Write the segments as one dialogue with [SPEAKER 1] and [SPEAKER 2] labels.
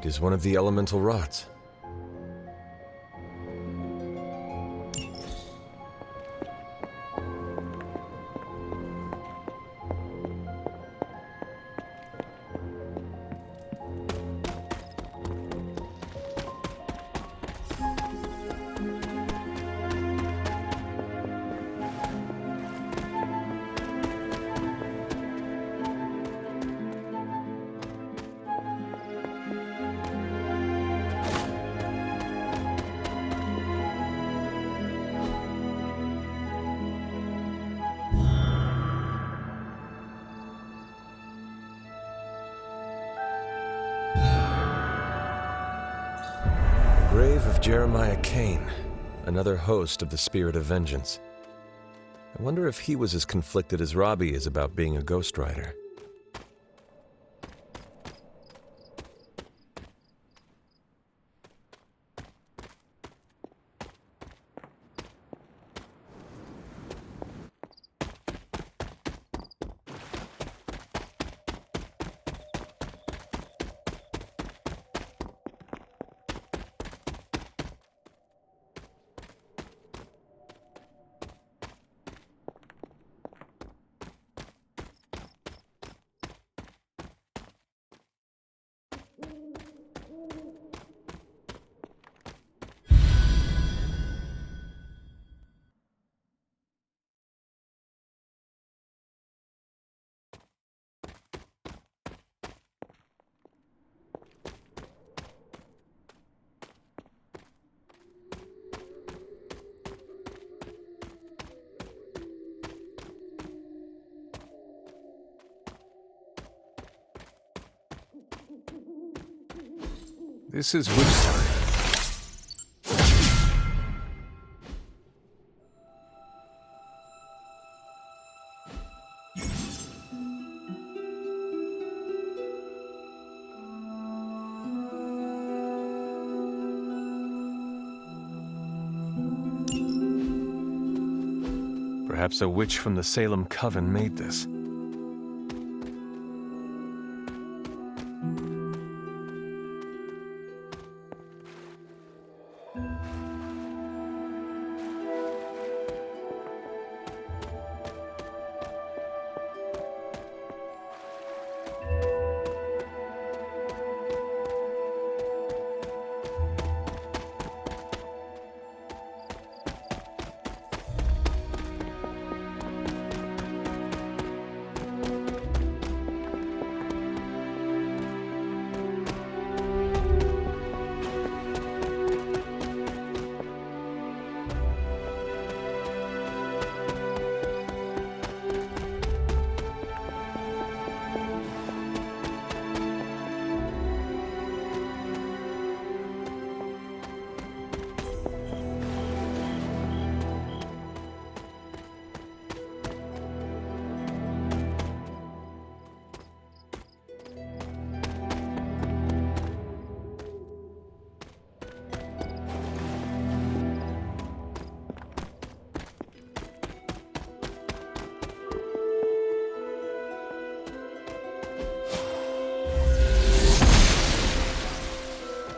[SPEAKER 1] is one of the elemental rods. Grave of Jeremiah Cain, another host of the Spirit of Vengeance. I wonder if he was as conflicted as Robbie is about being a Ghost Rider. This is witch time. Perhaps a witch from the Salem Coven made this.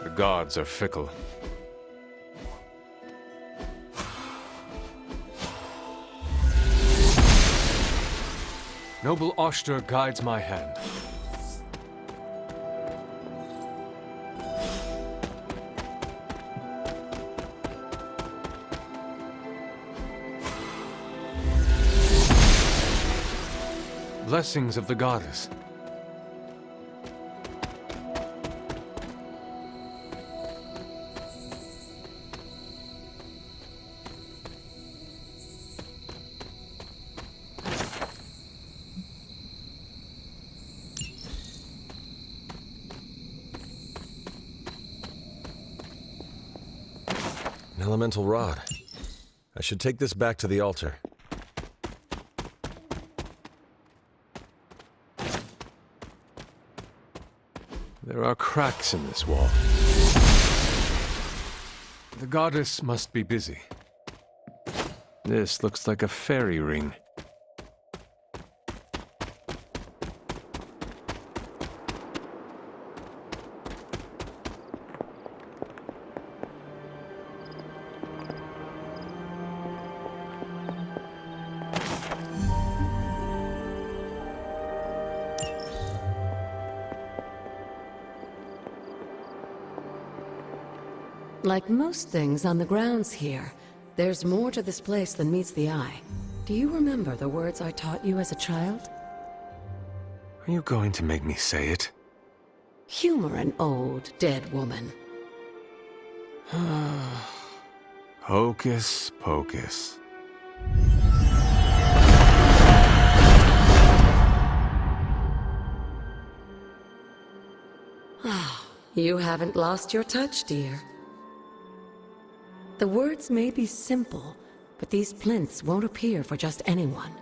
[SPEAKER 1] The gods are fickle. Noble Oshter guides my hand. Blessings of the goddess. An elemental rod. I should take this back to the altar. There are cracks in this wall. The goddess must be busy. This looks like a fairy ring.
[SPEAKER 2] Like most things on the grounds here, there's more to this place than meets the eye. Do you remember the words I taught you as a child?
[SPEAKER 1] Are you going to make me say it?
[SPEAKER 2] Humor an old, dead woman.
[SPEAKER 1] Hocus pocus.
[SPEAKER 2] You haven't lost your touch, dear. The words may be simple, but these plinths won't appear for just anyone.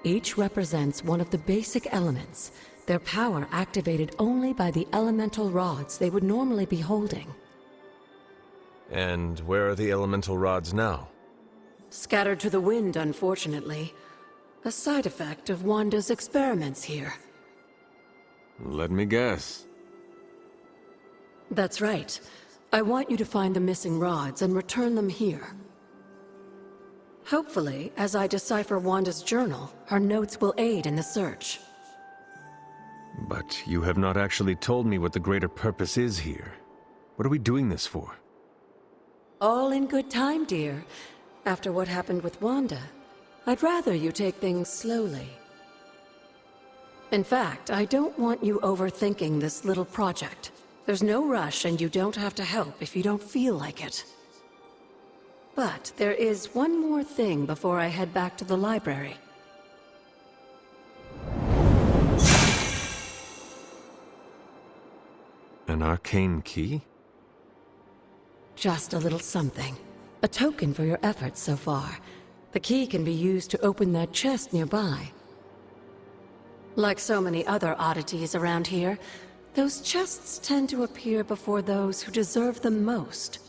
[SPEAKER 2] Each represents one of the basic elements, their power activated only by the elemental rods they would normally be holding.
[SPEAKER 1] And where are the elemental rods now?
[SPEAKER 2] Scattered to the wind, unfortunately. A side effect of Wanda's experiments here.
[SPEAKER 1] Let me guess.
[SPEAKER 2] That's right. I want you to find the missing rods and return them here. Hopefully, as I decipher Wanda's journal, her notes will aid in the search.
[SPEAKER 1] But you have not actually told me what the greater purpose is here. What are we doing this for?
[SPEAKER 2] All in good time, dear. After what happened with Wanda, I'd rather you take things slowly. In fact, I don't want you overthinking this little project. There's no rush, and you don't have to help if you don't feel like it. But there is one more thing before I head back to the library.
[SPEAKER 1] An arcane key?
[SPEAKER 2] Just a little something. A token for your efforts so far. The key can be used to open that chest nearby. Like so many other oddities around here, those chests tend to appear before those who deserve them most.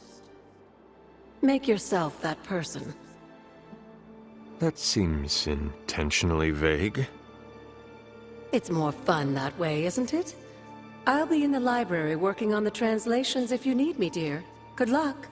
[SPEAKER 2] Make yourself that person.
[SPEAKER 1] That seems intentionally vague.
[SPEAKER 2] It's more fun that way, isn't it? I'll be in the library working on the translations if you need me, dear. Good luck.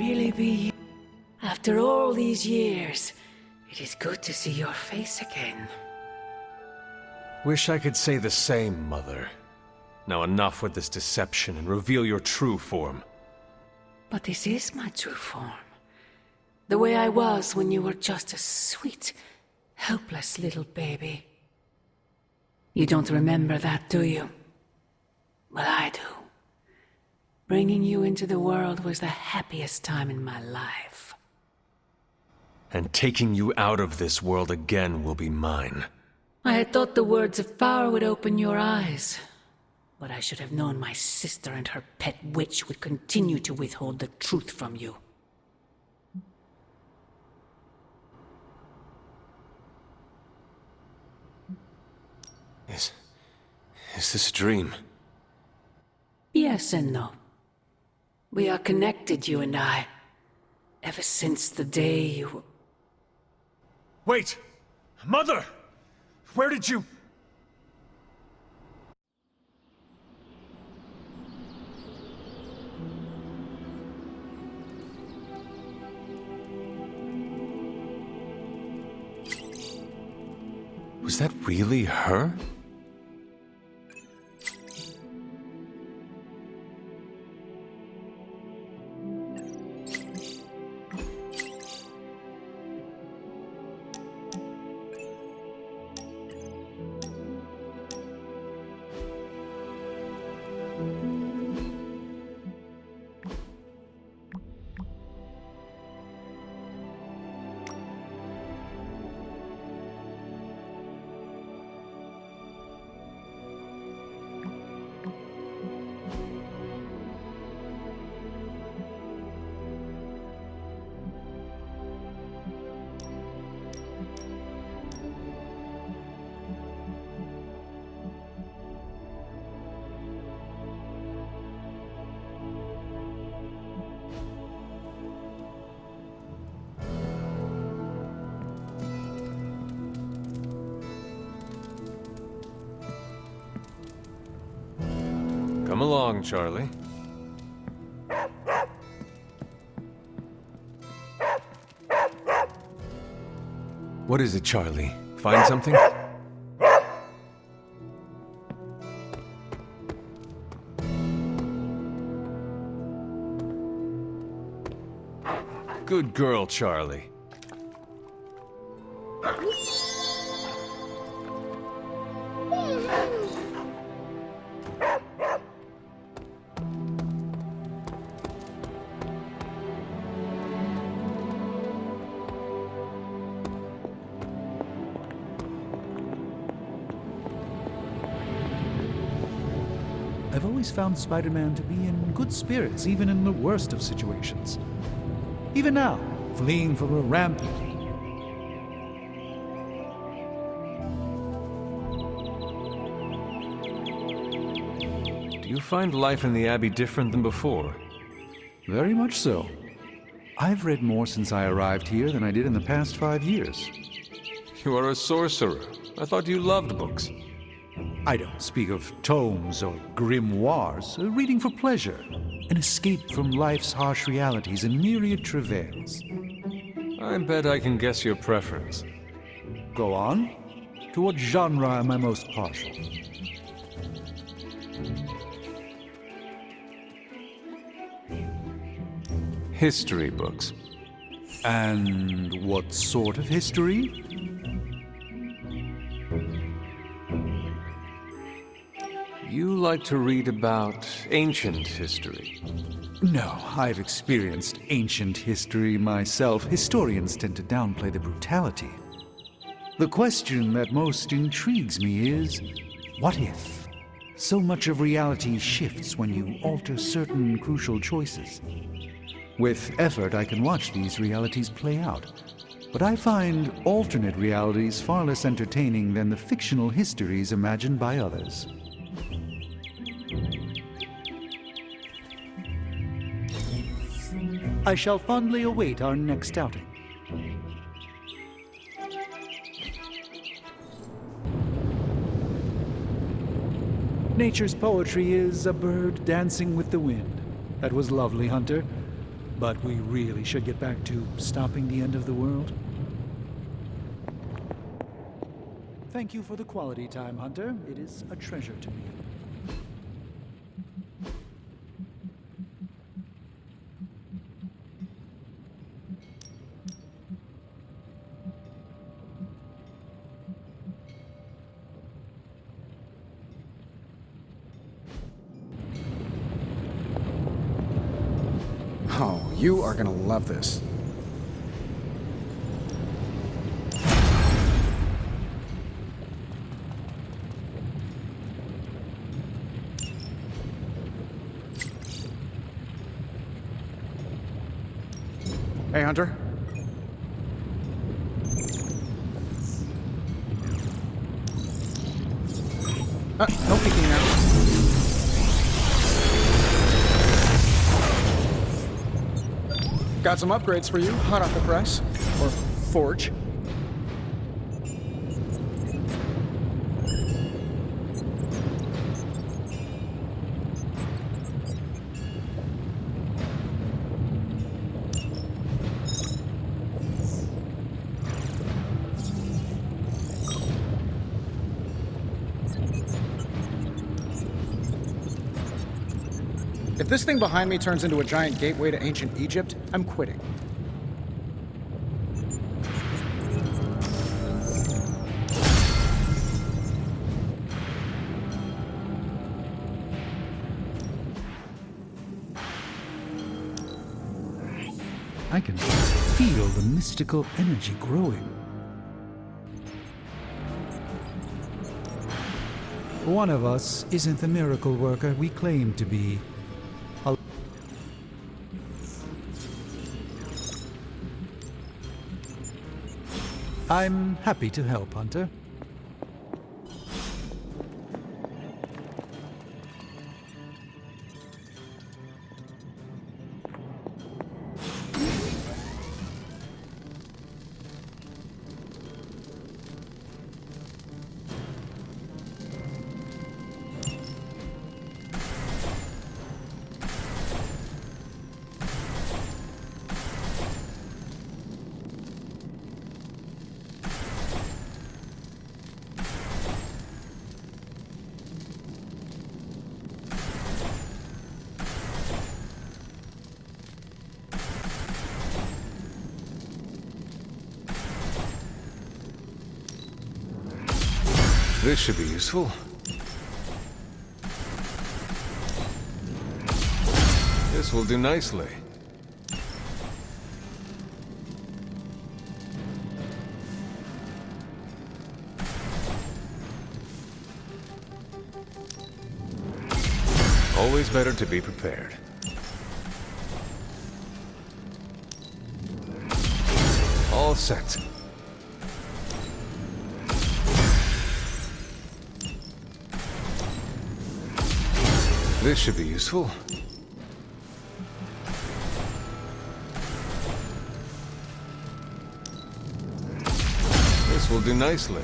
[SPEAKER 3] really be you? After all these years, it is good to see your face again.
[SPEAKER 1] Wish I could say the same, Mother. Now enough with this deception and reveal your true form.
[SPEAKER 3] But this is my true form. The way I was when you were just a sweet, helpless little baby. You don't remember that, do you? Well, I do. Bringing you into the world was the happiest time in my life.
[SPEAKER 1] And taking you out of this world again will be mine.
[SPEAKER 3] I had thought the words of power would open your eyes. But I should have known my sister and her pet witch would continue to withhold the truth from you.
[SPEAKER 1] Is this a dream?
[SPEAKER 3] Yes and no. We are connected, you and I. Ever since the day you...
[SPEAKER 1] Wait! Mother! Where did you... Was that really her? Come along, Charlie. What is it, Charlie? Find something? Good girl, Charlie.
[SPEAKER 4] I've always found Spider-Man to be in good spirits, even in the worst of situations. Even now, fleeing from a rampage.
[SPEAKER 1] Do you find life in the Abbey different than before?
[SPEAKER 4] Very much so. I've read more since I arrived here than I did in the past 5 years.
[SPEAKER 1] You are a sorcerer. I thought you loved books.
[SPEAKER 4] I don't speak of tomes or grimoires, reading for pleasure, an escape from life's harsh realities and myriad travails.
[SPEAKER 1] I bet I can guess your preference.
[SPEAKER 4] Go on. To what genre am I most partial?
[SPEAKER 1] History books.
[SPEAKER 4] And what sort of history?
[SPEAKER 1] You like to read about ancient history.
[SPEAKER 4] No, I've experienced ancient history myself. Historians tend to downplay the brutality. The question that most intrigues me is, what if? So much of reality shifts when you alter certain crucial choices. With effort, I can watch these realities play out. But I find alternate realities far less entertaining than the fictional histories imagined by others. I shall fondly await our next outing. Nature's poetry is a bird dancing with the wind. That was lovely, Hunter. But we really should get back to stopping the end of the world. Thank you for the quality time, Hunter. It is a treasure to me.
[SPEAKER 5] Oh, you are gonna love this. Hey, Hunter. No peeking now. Got some upgrades for you, hot off the press. Or forge. If this thing behind me turns into a giant gateway to ancient Egypt, I'm quitting.
[SPEAKER 4] I can feel the mystical energy growing. One of us isn't the miracle worker we claim to be. I'm happy to help, Hunter.
[SPEAKER 1] This should be useful. This will do nicely. Always better to be prepared. All set. This should be useful. This will do nicely.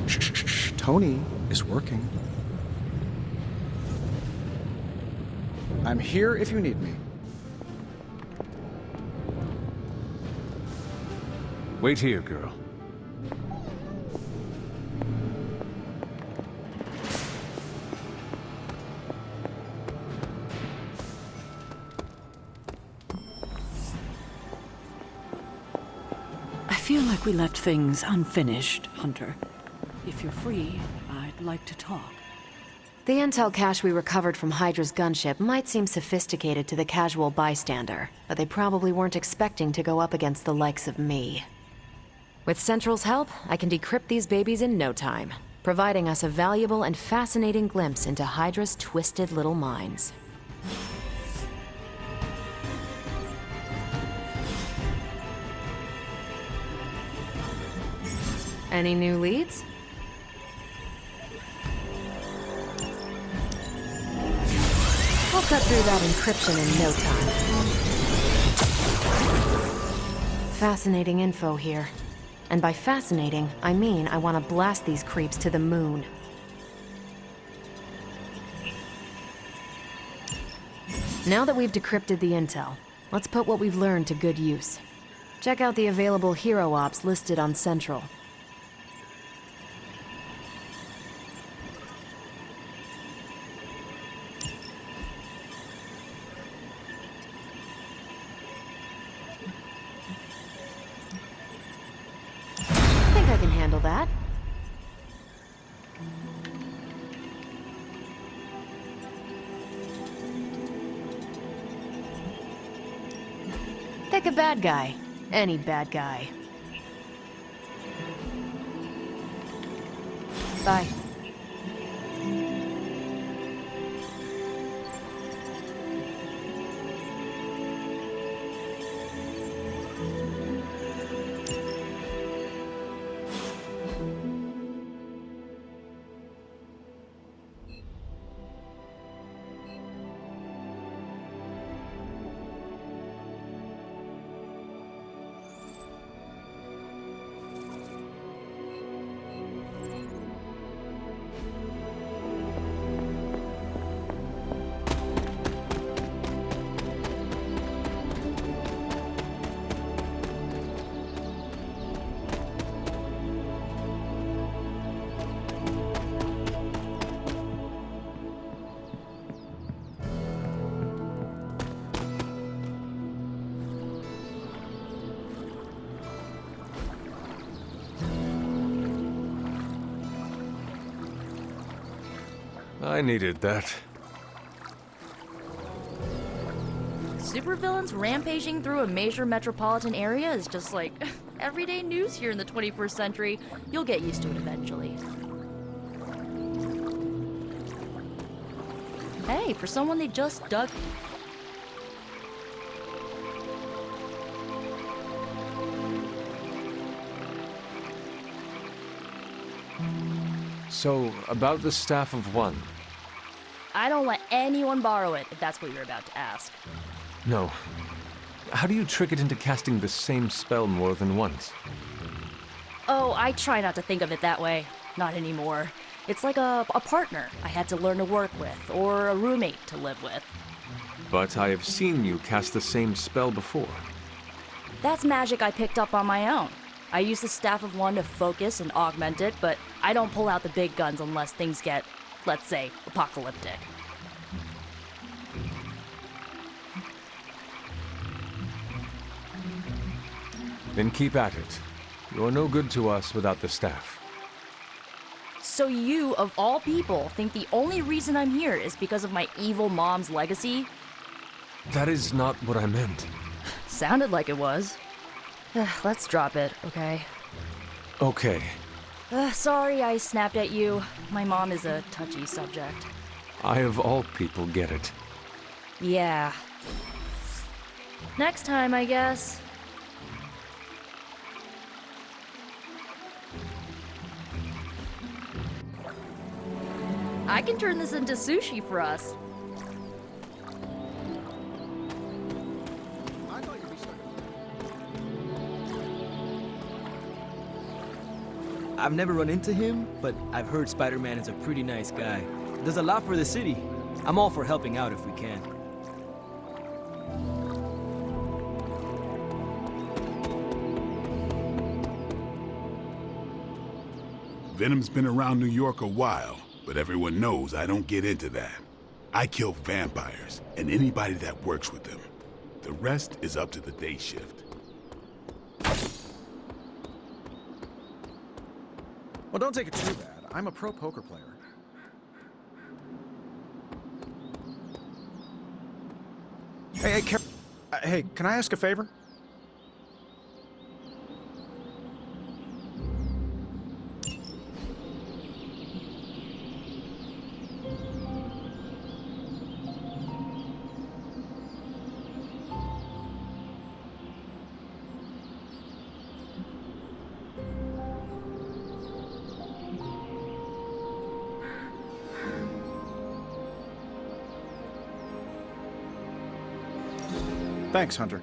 [SPEAKER 5] Shh. Tony is working. I'm here if you need me.
[SPEAKER 1] Wait here, girl.
[SPEAKER 3] I feel like we left things unfinished, Hunter. If you're free, I'd like to talk.
[SPEAKER 6] The intel cache we recovered from Hydra's gunship might seem sophisticated to the casual bystander, but they probably weren't expecting to go up against the likes of me. With Central's help, I can decrypt these babies in no time, providing us a valuable and fascinating glimpse into Hydra's twisted little minds. Any new leads? I'll cut through that encryption in no time. Fascinating info here. And by fascinating, I mean I want to blast these creeps to the moon. Now that we've decrypted the intel, let's put what we've learned to good use. Check out the available hero ops listed on Central. I think I can handle that. Pick a bad guy. Any bad guy. Bye.
[SPEAKER 1] I needed that.
[SPEAKER 7] Supervillains rampaging through a major metropolitan area is just like everyday news here in the 21st century. You'll get used to it eventually. Hey, for someone they just dug...
[SPEAKER 1] So, about the Staff of One.
[SPEAKER 7] I don't let anyone borrow it, if that's what you're about to ask.
[SPEAKER 1] No. How do you trick it into casting the same spell more than once?
[SPEAKER 7] Oh, I try not to think of it that way. Not anymore. It's like a partner I had to learn to work with, or a roommate to live with.
[SPEAKER 1] But I have seen you cast the same spell before.
[SPEAKER 7] That's magic I picked up on my own. I use the Staff of One to focus and augment it, but I don't pull out the big guns unless things get, let's say, apocalyptic.
[SPEAKER 1] Then keep at it. You're no good to us without the staff.
[SPEAKER 7] So you, of all people, think the only reason I'm here is because of my evil mom's legacy?
[SPEAKER 1] That is not what I meant.
[SPEAKER 7] Sounded like it was. Let's drop it, okay?
[SPEAKER 1] Okay.
[SPEAKER 7] Sorry I snapped at you. My mom is a touchy subject.
[SPEAKER 1] I of all people get it.
[SPEAKER 7] Yeah. Next time, I guess. I can turn this into sushi for us.
[SPEAKER 8] I've never run into him, but I've heard Spider-Man is a pretty nice guy. Does a lot for the city. I'm all for helping out if we can.
[SPEAKER 9] Venom's been around New York a while, but everyone knows I don't get into that. I kill vampires, and anybody that works with them. The rest is up to the day shift.
[SPEAKER 5] Well, don't take it too bad. I'm a pro poker player. Hey, can I ask a favor? Thanks, Hunter.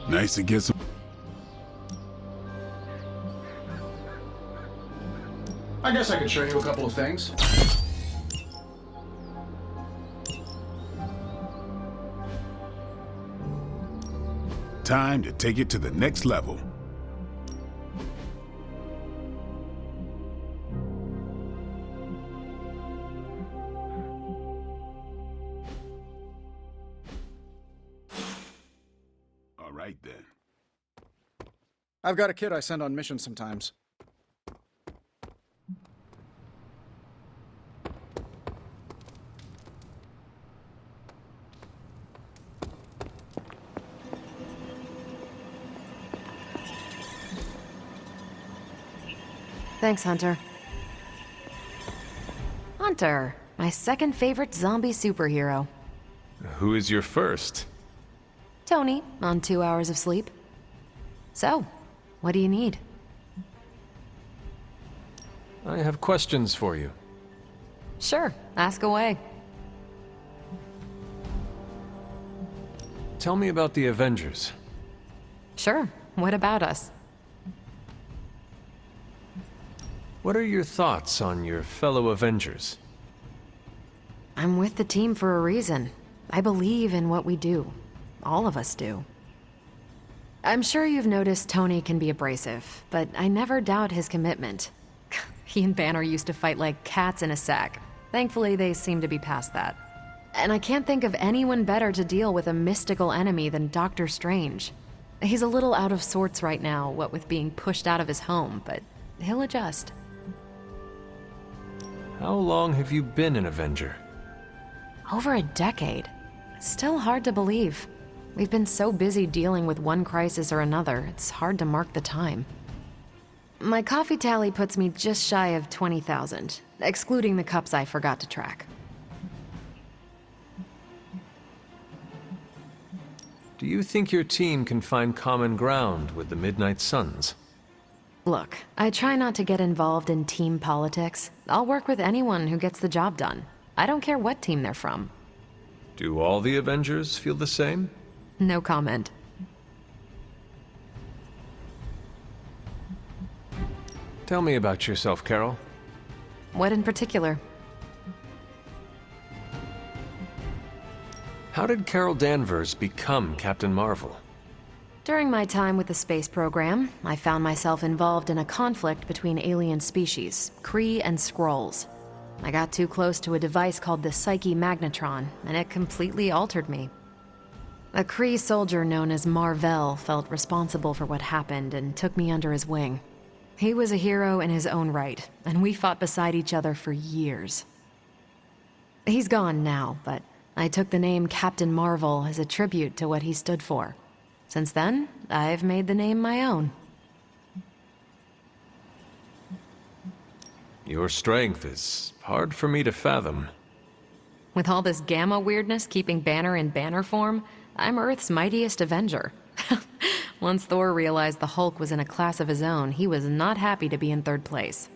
[SPEAKER 9] Nice to get some...
[SPEAKER 5] I guess I could show you a couple of things.
[SPEAKER 9] Time to take it to the next level. All right then.
[SPEAKER 5] I've got a kid I send on missions sometimes.
[SPEAKER 6] Thanks, Hunter. Hunter, my second favorite zombie superhero.
[SPEAKER 1] Who is your first?
[SPEAKER 6] Tony, on 2 hours of sleep. So, what do you need?
[SPEAKER 1] I have questions for you.
[SPEAKER 6] Sure, ask away.
[SPEAKER 1] Tell me about the Avengers.
[SPEAKER 6] Sure, what about us?
[SPEAKER 1] What are your thoughts on your fellow Avengers?
[SPEAKER 6] I'm with the team for a reason. I believe in what we do. All of us do. I'm sure you've noticed Tony can be abrasive, but I never doubt his commitment. He and Banner used to fight like cats in a sack. Thankfully, they seem to be past that. And I can't think of anyone better to deal with a mystical enemy than Doctor Strange. He's a little out of sorts right now, what with being pushed out of his home, but he'll adjust.
[SPEAKER 1] How long have you been an Avenger?
[SPEAKER 6] Over a decade. Still hard to believe. We've been so busy dealing with one crisis or another, it's hard to mark the time. My coffee tally puts me just shy of 20,000, excluding the cups I forgot to track.
[SPEAKER 1] Do you think your team can find common ground with the Midnight Suns?
[SPEAKER 6] Look, I try not to get involved in team politics. I'll work with anyone who gets the job done. I don't care what team they're from.
[SPEAKER 1] Do all the Avengers feel the same?
[SPEAKER 6] No comment.
[SPEAKER 1] Tell me about yourself, Carol.
[SPEAKER 6] What in particular?
[SPEAKER 1] How did Carol Danvers become Captain Marvel?
[SPEAKER 6] During my time with the space program, I found myself involved in a conflict between alien species, Kree and Skrulls. I got too close to a device called the Psyche Magnetron, and it completely altered me. A Kree soldier known as Marvel felt responsible for what happened and took me under his wing. He was a hero in his own right, and we fought beside each other for years. He's gone now, but I took the name Captain Marvel as a tribute to what he stood for. Since then, I've made the name my own.
[SPEAKER 1] Your strength is hard for me to fathom.
[SPEAKER 6] With all this gamma weirdness keeping Banner in banner form, I'm Earth's mightiest Avenger. Once Thor realized the Hulk was in a class of his own, he was not happy to be in third place.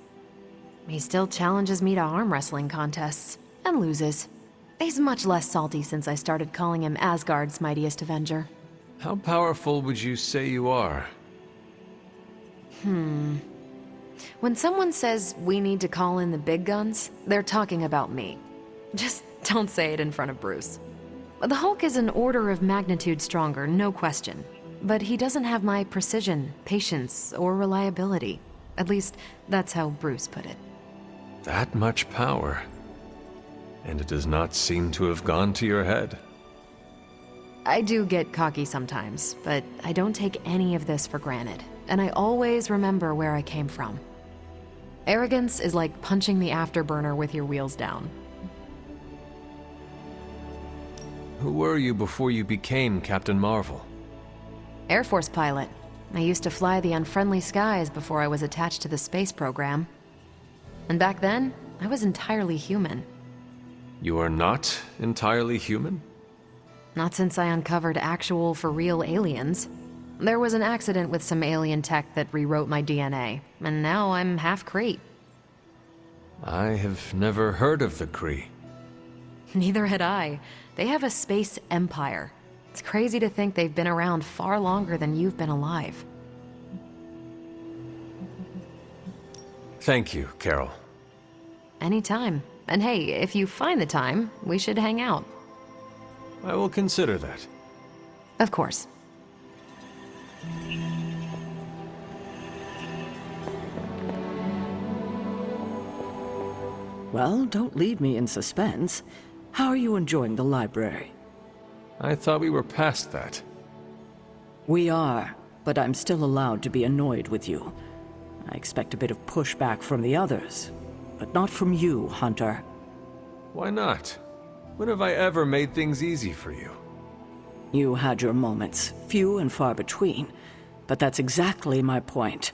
[SPEAKER 6] He still challenges me to arm wrestling contests, and loses. He's much less salty since I started calling him Asgard's mightiest Avenger.
[SPEAKER 1] How powerful would you say you are?
[SPEAKER 6] When someone says we need to call in the big guns, they're talking about me. Just don't say it in front of Bruce. The Hulk is an order of magnitude stronger, no question. But he doesn't have my precision, patience, or reliability. At least, that's how Bruce put it.
[SPEAKER 1] That much power. And it does not seem to have gone to your head.
[SPEAKER 6] I do get cocky sometimes, but I don't take any of this for granted. And I always remember where I came from. Arrogance is like punching the afterburner with your wheels down.
[SPEAKER 1] Who were you before you became Captain Marvel?
[SPEAKER 6] Air Force pilot. I used to fly the unfriendly skies before I was attached to the space program. And back then, I was entirely human.
[SPEAKER 1] You are not entirely human?
[SPEAKER 6] Not since I uncovered actual, for real aliens. There was an accident with some alien tech that rewrote my DNA, and now I'm half Kree.
[SPEAKER 1] I have never heard of the Kree.
[SPEAKER 6] Neither had I. They have a space empire. It's crazy to think they've been around far longer than you've been alive.
[SPEAKER 1] Thank you, Carol.
[SPEAKER 6] Anytime. And hey, if you find the time, we should hang out.
[SPEAKER 1] I will consider that.
[SPEAKER 6] Of course.
[SPEAKER 10] Well, don't leave me in suspense. How are you enjoying the library?
[SPEAKER 1] I thought we were past that.
[SPEAKER 10] We are, but I'm still allowed to be annoyed with you. I expect a bit of pushback from the others, but not from you, Hunter.
[SPEAKER 1] Why not? When have I ever made things easy for you?
[SPEAKER 10] You had your moments, few and far between, but that's exactly my point.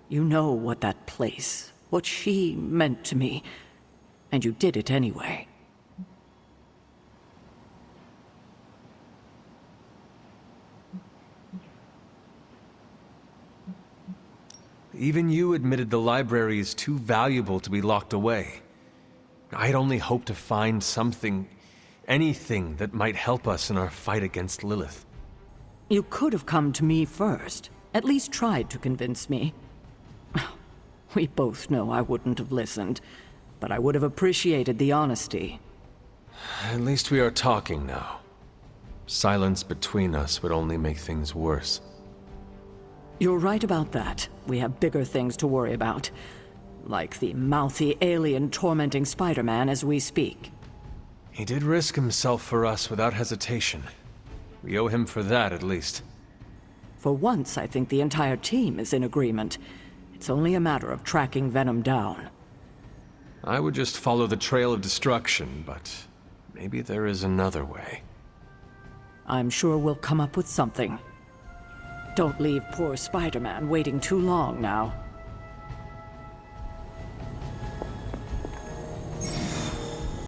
[SPEAKER 10] You know what that place, what she meant to me, and you did it anyway.
[SPEAKER 1] Even you admitted the library is too valuable to be locked away. I'd only hoped to find something, anything that might help us in our fight against Lilith.
[SPEAKER 10] You could have come to me first, at least tried to convince me. We both know I wouldn't have listened, but I would have appreciated the honesty.
[SPEAKER 1] At least we are talking now. Silence between us would only make things worse.
[SPEAKER 10] You're right about that. We have bigger things to worry about. Like the mouthy alien tormenting Spider-Man as we speak.
[SPEAKER 1] He did risk himself for us without hesitation. We owe him for that, at least.
[SPEAKER 10] For once, I think the entire team is in agreement. It's only a matter of tracking Venom down.
[SPEAKER 1] I would just follow the trail of destruction, but maybe there is another way.
[SPEAKER 10] I'm sure we'll come up with something. Don't leave poor Spider-Man waiting too long now.